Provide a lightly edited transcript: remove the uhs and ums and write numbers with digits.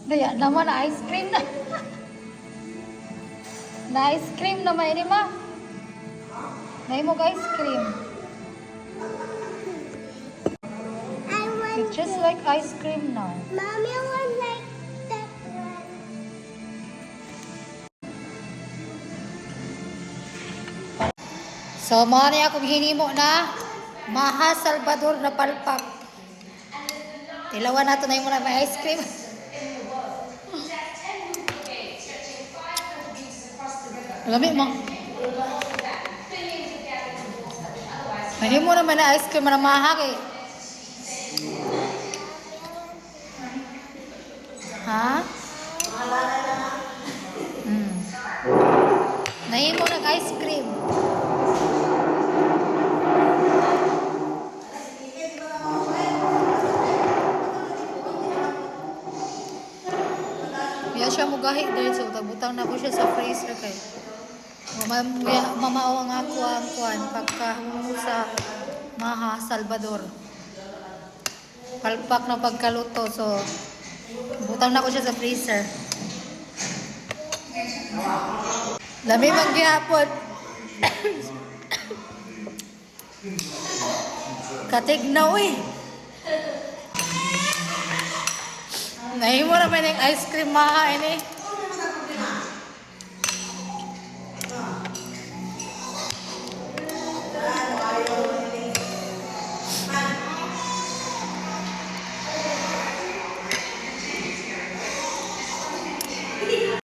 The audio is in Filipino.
Daya naman na ice cream na. Na ice cream na may ma. Naimog ice cream. It's just like ice cream now. Mommy, I want like that one. So, mga niya akong hinimo na Maha Salvador na palpak. Tilawan nato na yung muna may ice cream. Lamig mo. Mahimo naman na ice cream na mahak eh. Ha? Nahimo ng ice cream. Kaya siya mugahi dahil so tagbutang na ko siya sa freezer kay mamao ang ako ang kuan pagkahungo sa Maha Salvador. Palpak na pagkaluto so butang na ko siya sa freezer. Lami man gihapon. Katignaw eh. Nahimo naman yung ice cream Maha ini.